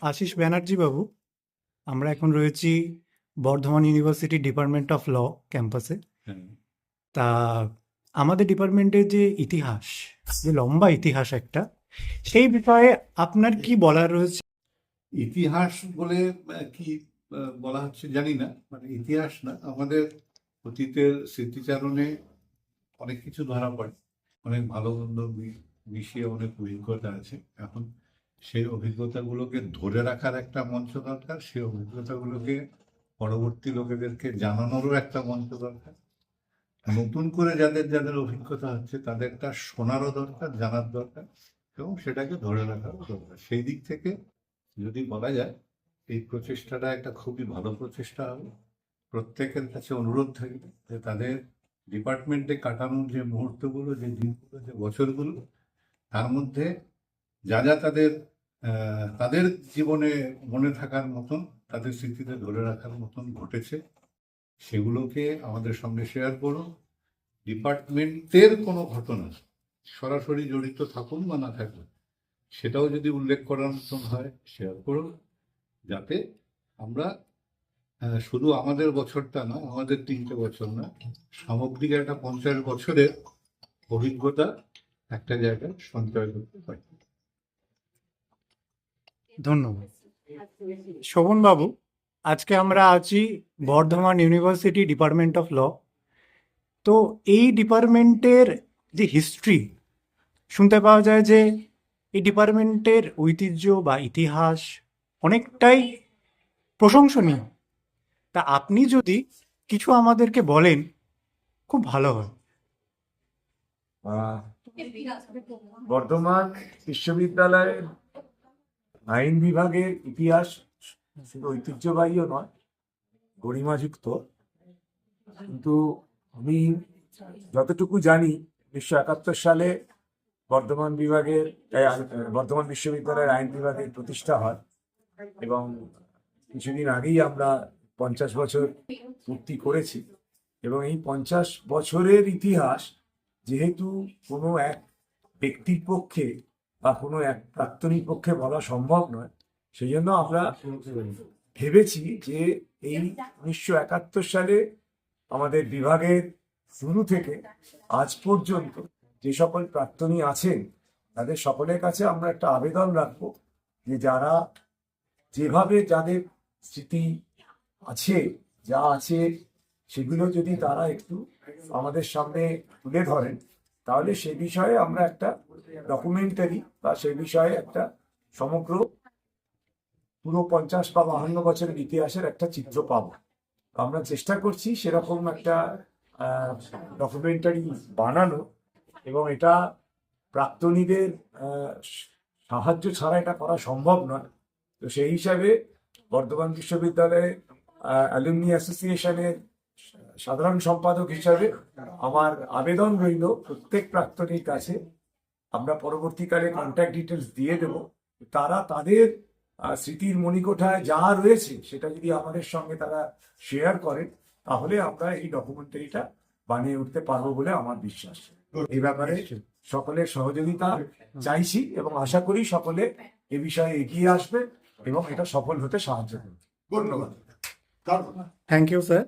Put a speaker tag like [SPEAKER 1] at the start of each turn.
[SPEAKER 1] আশিস ব্যানার্জি বাবু, আমরা এখন রয়েছি Bardhaman university department of law ক্যাম্পাসে। তা আমাদের ডিপার্টমেন্টের যে ইতিহাস, যে লম্বা ইতিহাস একটা, সেই বিষয়ে আপনার কি বলার রয়েছে?
[SPEAKER 2] ইতিহাস বলে কি বলা হচ্ছে জানি না, মানে ইতিহাস না, আমাদের অতীতের স্মৃতিচারণে অনেক কিছু ধরা পড়ে, অনেক ভালো মন্দ মিশিয়ে অনেক অভিজ্ঞতা আছে। এখন সেই অভিজ্ঞতাগুলোকে ধরে রাখার একটা মঞ্চ দরকার, সেই অভিজ্ঞতাগুলোকে পরবর্তী লোকেদেরকে জানানোরও একটা মঞ্চ দরকার। নতুন করে যাদের যাদের অভিজ্ঞতা হচ্ছে তাদেরটা শোনারও দরকার, জানার দরকার, এবং সেটাকে ধরে রাখারও দরকার। সেই দিক থেকে যদি বলা যায় এই প্রচেষ্টাটা একটা খুবই ভালো প্রচেষ্টা হবে। প্রত্যেকের কাছে অনুরোধ থাকবে যে তাদের ডিপার্টমেন্টে কাটানোর যে মুহূর্তগুলো, যে দিনগুলো, যে বছরগুলো, তার মধ্যে যা যা তাদের তাদের জীবনে মনে থাকার মতন, তাদের স্মৃতিতে ধরে রাখার মতন ঘটেছে, সেগুলোকে আমাদের সঙ্গে শেয়ার করুন। ডিপার্টমেন্টের কোনো ঘটনা সরাসরি জড়িত থাকুন বা না থাকুন, সেটাও যদি উল্লেখ করার মতন হয় শেয়ার করুন, যাতে আমরা শুধু আমাদের বছরটা না, আমাদের 3টে বছর না, সামগ্রিক একটা 50 বছরের অভিজ্ঞতা একটা জায়গায় সঞ্চয় করতে পারি।
[SPEAKER 1] ধন্যবাদ। শোভন বাবু, আজকে আমরা আছি Bardhaman university department of law. তো এই ডিপার্টমেন্টের যে হিস্ট্রি, শুনতে পাওয়া যায় যে এই ডিপার্টমেন্টের ঐতিহ্য বা ইতিহাস অনেকটাই প্রশংসনীয়। তা আপনি যদি কিছু আমাদেরকে বলেন খুব ভালো হয়।
[SPEAKER 3] বর্ধমান বিশ্ববিদ্যালয়ের আইন বিভাগের ইতিহাস শুধু ঐতিহ্যবাহীও নয়, গরিমাযুক্ত। কিন্তু আমি যতটুকু জানি, 1971 সালে বর্ধমান বর্ধমান বিশ্ববিদ্যালয়ের আইন বিভাগের প্রতিষ্ঠা হয়, এবং কিছুদিন আগেই আমরা 50 বছর পূর্তি করেছি। এবং এই 50 বছরের ইতিহাস যেহেতু কোনো এক ব্যক্তির পক্ষে বা কোনো এক প্রাক্তনীর পক্ষে বলা সম্ভব নয়, সেই জন্য আমরা ভেবেছি যে এই 1971 সালে আমাদের বিভাগের শুরু থেকে আজ পর্যন্ত যে সকল প্রাক্তনী আছেন তাদের সকলের কাছে আমরা একটা আবেদন রাখবো যে যারা যেভাবে যাদের স্মৃতি আছে, যা আছে, সেগুলো যদি তারা একটু আমাদের সামনে তুলে ধরেন, তাহলে সে বিষয়ে আমরা একটা ডকুমেন্টারি বা সে বিষয়ে একটা সমগ্র পুরো 50 বা 52 বছরের ইতিহাসের একটা চিত্র পাবো। আমরা চেষ্টা করছি সেরকম একটা ডকুমেন্টারি বানানো, এবং এটা প্রাক্তনীদের সাহায্য ছাড়া এটা করা সম্ভব নয়। তো সেই হিসাবে বর্ধমান বিশ্ববিদ্যালয়ের অ্যালুমনি অ্যাসোসিয়েশনের সাধারণ সম্পাদক হিসাবে আমার আবেদন রইল প্রত্যেক প্রাক্তনীর কাছে, আমরা পরবর্তীকালে কন্ট্যাক্ট ডিটেলস দিয়ে দেব, তারা তাদের স্মৃতির মণিকোঠায় যা রয়েছে সেটা যদি আমাদের সঙ্গে তারা শেয়ার করেন, তাহলে আমরা এই ডকুমেন্টারিটা বানিয়ে উঠতে পারবো বলে আমার বিশ্বাস। এই ব্যাপারে সকলের সহযোগিতা চাইছি এবং আশা করি সকলে এ বিষয়ে এগিয়ে আসবে এবং এটা সফল হতে সাহায্য করবে। ধন্যবাদ।
[SPEAKER 1] Thank you sir.